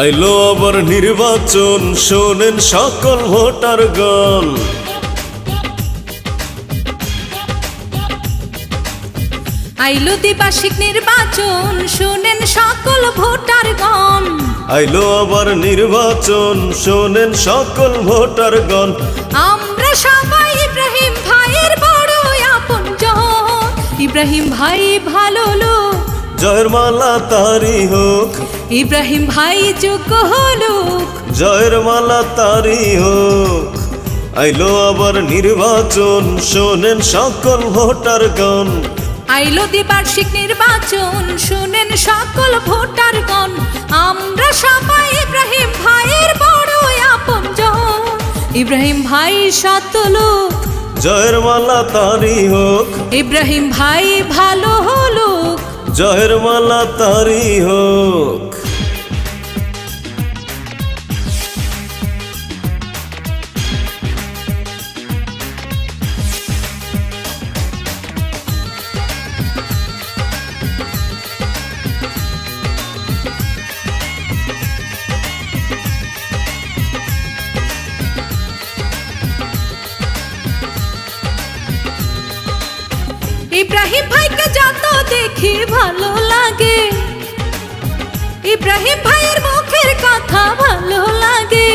আইলো আবার নির্বাচন, শোনেন সকল ভোটারগণ। আইলো দ্বিবার্ষিক নির্বাচন, শোনেন সকল ভোটারগণ। আইলো আবার নির্বাচন, শোনেন সকল ভোটারগণ। আমরা সবাই ইব্রাহিম ভাইয়ের বড় আপনজন। ইব্রাহিম ভাই ভালো লোক, জয়ের মালা তারি হোক। ইব্রাহিম ভাই যোগ্য লোক, জয়ের মালা তারি হোক। আইলো আবার নির্বাচন, শোনেন সকল ভোটারগণ। আইলো দ্বিবার্ষিক নির্বাচন, শোনেন সকল ভোটারগণ। আমরা সবাই ইব্রাহিম ভাইয়ের বড় আপনজন। ইব্রাহিম ভাই সৎ লোক, জয়ের মালা তারি হোক। ইব্রাহিম ভাই ভালো লোক, জয়ের মালা তারি হোক। ইব্রাহিম ভাইকে যত দেখি ভালো লাগে, ইব্রাহিম ভাইয়ের মুখের কথা ভালো লাগে।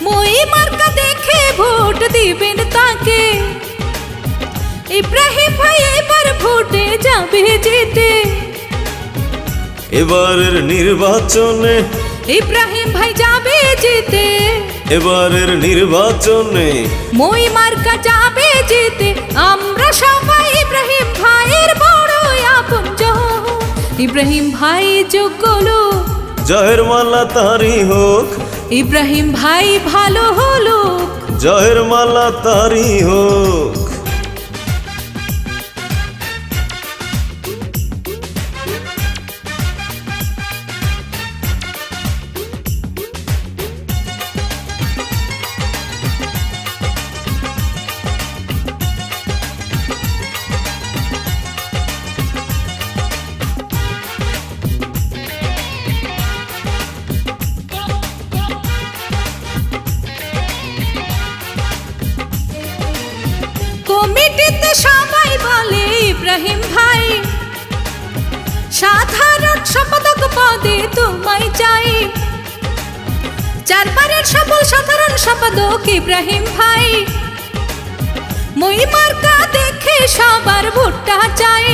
মই মার্কা দেখে ভোট দিবেন তাকে। ইব্রাহিম ভাই এবার ভোটে যাবে জিতে। এবারের নির্বাচনে ইব্রাহিম ভাই যাবে জিতে। এবারের নির্বাচনে মই মার্কা যাবে জিতে। আমরা সবাই ইব্রাহিম ভাইয়ের বড় আপনজন। ইব্রাহিম ভাই যোগ্য লোক, জয়ের মালা তারি হোক। ইব্রাহিম ভাই ভালো লোক, জয়ের মালা তারি হোক। কমিটিতে সবাই বলে ইব্রাহিম ভাই, সাধারণ সম্পাদক পদে তোমায় চাই। চারবারের সফল সাধারণ সম্পাদক ইব্রাহিম ভাই। মই মার্কা দেখে সবার ভোটটা চাই।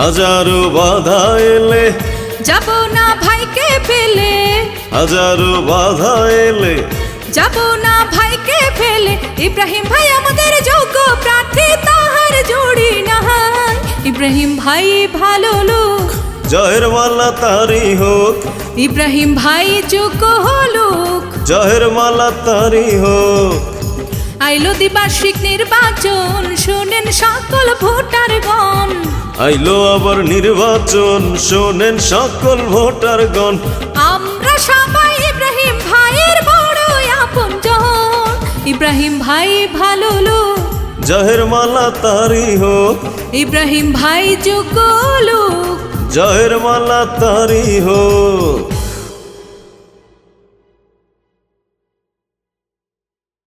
হাজারো বাধা এলে যাব না ভাইকে ফেলে, হাজারো বাধা এলে যাব না ভাইকে ফেলে। ইব্রাহিম ভাই আমাদের যোগ্য প্রার্থী, তাহার জুড়ি নাই। ইব্রাহিম ভাই ভালো লোক, জয়ের মালা তারি হোক। ইব্রাহিম ভাই যোগ্য লোক, জয়ের মালা তারি হোক। আইলো দ্বিবার্ষিক নির্বাচন, শোনেন সকল ভোটারগণ। আইলো আবার নির্বাচন, শোনেন সকল ভোটারগণ। আমরা সবাই ইব্রাহিম ভাইয়ের বড় আপনজন। ইব্রাহিম ভাই ভালো লোক, জয়ের মালা তারি হোক। ইব্রাহিম ভাই যোগ্য লোক, জয়ের মালা তারি হোক।